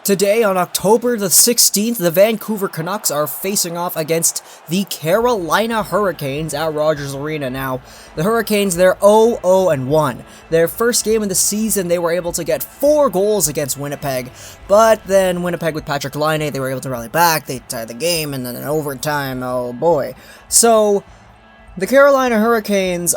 Today, on October the 16th, the Vancouver Canucks are facing off against the Carolina Hurricanes at Rogers Arena. Now, the Hurricanes, they're 0-0-1. Their first game of the season, they were able to get 4 goals against Winnipeg, but then Winnipeg with Patrick Laine, they were able to rally back, they tied the game, and then in overtime, oh boy. So, the Carolina Hurricanes,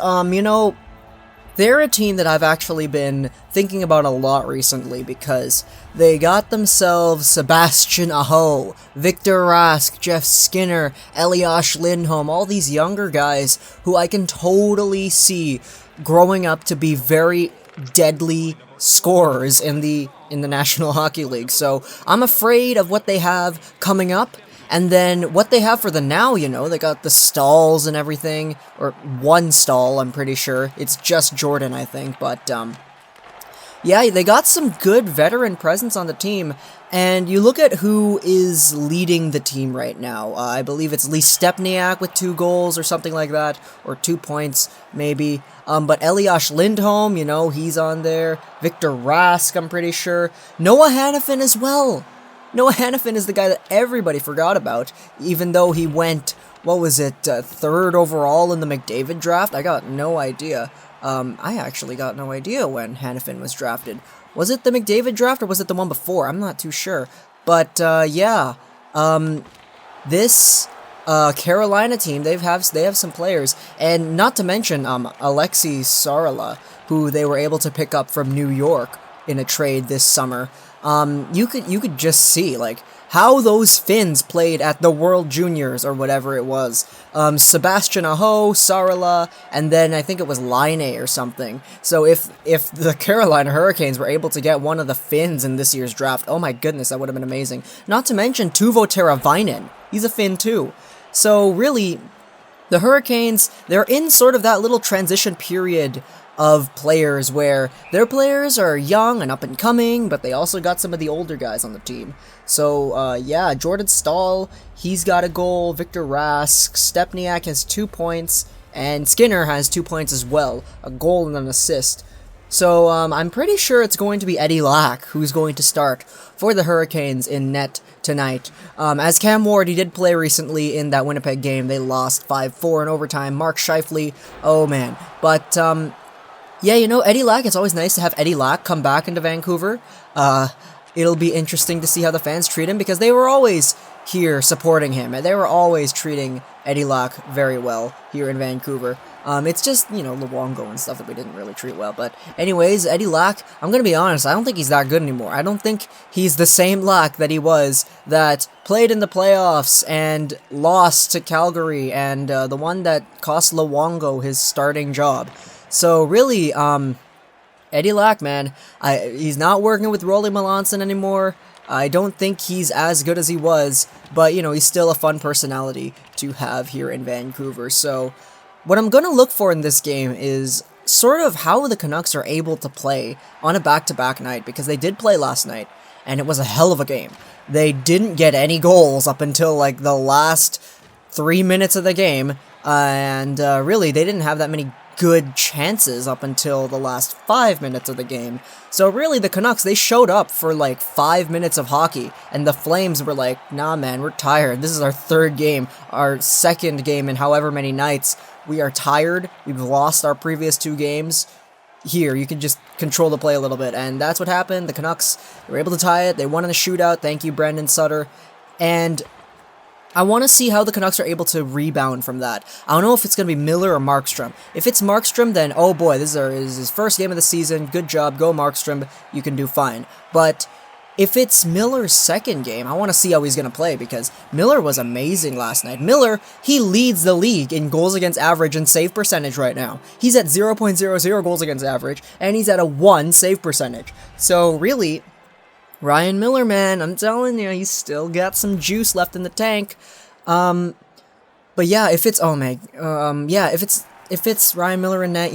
they're a team that I've actually been thinking about a lot recently because they got themselves Sebastian Aho, Victor Rask, Jeff Skinner, Elias Lindholm, all these younger guys who I can totally see growing up to be very deadly scorers in the National Hockey League. So I'm afraid of what they have coming up. And then what they have for the now, they got the stalls and everything, or one stall, I'm pretty sure. It's just Jordan, I think, but, yeah, they got some good veteran presence on the team, and you look at who is leading the team right now. I believe it's Lee Stepniak with 2 goals or something like that, or 2 points, maybe. But Elias Lindholm, he's on there. Victor Rask, I'm pretty sure. Noah Hannafin as well. Noah Hannafin is the guy that everybody forgot about, even though he went, 3rd overall in the McDavid draft? I got no idea. I actually got no idea when Hannafin was drafted. Was it the McDavid draft, or was it the one before? I'm not too sure. But, yeah. This Carolina team, they have some players, and not to mention Alexei Saarela, who they were able to pick up from New York in a trade this summer. You could just see, how those Finns played at the World Juniors, or whatever it was. Sebastian Aho, Saarela, and then I think it was Laine or something. So if the Carolina Hurricanes were able to get one of the Finns in this year's draft, oh my goodness, that would have been amazing. Not to mention Teuvo Teravainen. He's a Finn too. So really, the Hurricanes, they're in sort of that little transition period of players where their players are young and up and coming, but they also got some of the older guys on the team. So, yeah, Jordan Staal, he's got a goal, Victor Rask, Stepniak has 2 points, and Skinner has 2 points as well, a goal and an assist. So, I'm pretty sure it's going to be Eddie Lack who's going to start for the Hurricanes in net tonight. As Cam Ward, he did play recently in that Winnipeg game. They lost 5-4 in overtime. Mark Scheifele, oh man. But, yeah, Eddie Lack, it's always nice to have Eddie Lack come back into Vancouver. It'll be interesting to see how the fans treat him, because they were always here supporting him, and they were always treating Eddie Lack very well here in Vancouver. It's just, Luongo and stuff that we didn't really treat well. But anyways, Eddie Lack, I'm going to be honest, I don't think he's that good anymore. I don't think he's the same Lack that he was that played in the playoffs and lost to Calgary, and the one that cost Luongo his starting job. So really, Eddie Lack, man, he's not working with Rolly Melanson anymore. I don't think he's as good as he was, but, he's still a fun personality to have here in Vancouver. So what I'm going to look for in this game is sort of how the Canucks are able to play on a back-to-back night, because they did play last night, and it was a hell of a game. They didn't get any goals up until, the last 3 minutes of the game, and really, they didn't have that many good chances up until the last 5 minutes of the game. So really, the Canucks, they showed up for 5 minutes of hockey, and the Flames were like, nah man, we're tired. This is our 3rd game, our 2nd game in however many nights. We are tired. We've lost our previous 2 games. Here, you can just control the play a little bit, and that's what happened. The Canucks were able to tie it. They won in the shootout. Thank you, Brandon Sutter. And I want to see how the Canucks are able to rebound from that. I don't know if it's going to be Miller or Markstrom. If it's Markstrom, then, oh boy, this is his first game of the season. Good job. Go Markstrom. You can do fine. But if it's Miller's 2nd game, I want to see how he's going to play, because Miller was amazing last night. Miller, he leads the league in goals against average and save percentage right now. He's at 0.00 goals against average, and he's at a 1 save percentage. So really, Ryan Miller, man, I'm telling you, he's still got some juice left in the tank. But yeah, if it's if it's Ryan Miller in net,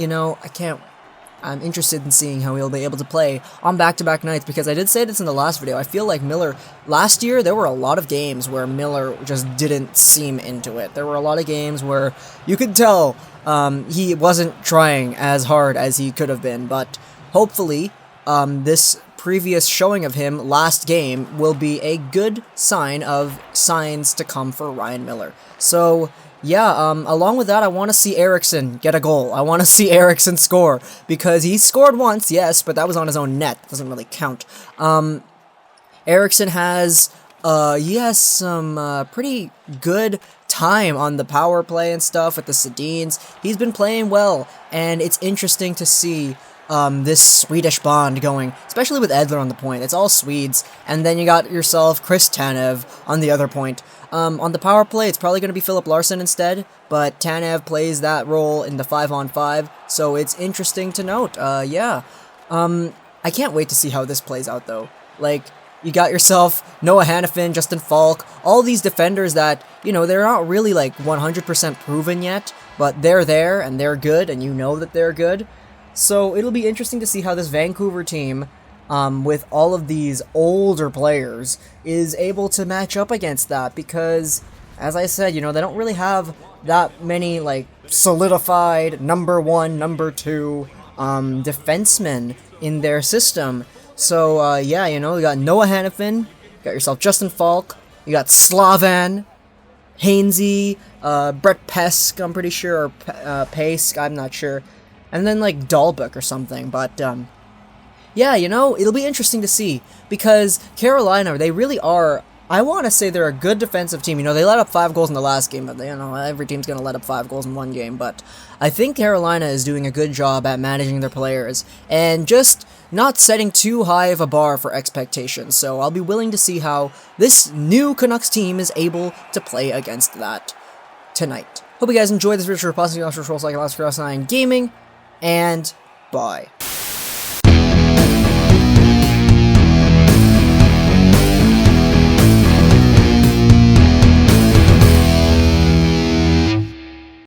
I'm interested in seeing how he'll be able to play on back-to-back nights, because I did say this in the last video. I feel like Miller, last year, there were a lot of games where Miller just didn't seem into it. There were a lot of games where you could tell he wasn't trying as hard as he could have been, but hopefully, this previous showing of him last game will be a good sign of signs to come for Ryan Miller. So, yeah, along with that, I want to see Eriksson get a goal. I want to see Eriksson score, because he scored once, yes, but that was on his own net. It doesn't really count. Eriksson has, some pretty good time on the power play and stuff with the Sedins. He's been playing well, and it's interesting to see this Swedish bond going, especially with Edler on the point. It's all Swedes, and then you got yourself Chris Tanev on the other point. On the power play, it's probably going to be Philip Larson instead, but Tanev plays that role in the 5-on-5, so it's interesting to note. I can't wait to see how this plays out, though. Like, you got yourself Noah Hannafin, Justin Falk, all these defenders that, they're not really, 100% proven yet, but they're there, and they're good, and you know that they're good. So it'll be interesting to see how this Vancouver team, with all of these older players, is able to match up against that, because, as I said, they don't really have that many, solidified number 1, number 2 defensemen in their system. So, you got Noah Hannafin, you got yourself Justin Falk, you got Slavan, Hainsey, Brett Pesk, I'm pretty sure, or Pace, I'm not sure, and then, Dahlbeck or something, but, it'll be interesting to see, because Carolina, they really are, I want to say they're a good defensive team. They let up 5 goals in the last game, but, every team's going to let up 5 goals in one game, but I think Carolina is doing a good job at managing their players, and just not setting too high of a bar for expectations, so I'll be willing to see how this new Canucks team is able to play against that tonight. Hope you guys enjoyed this virtual repository of gaming, and bye.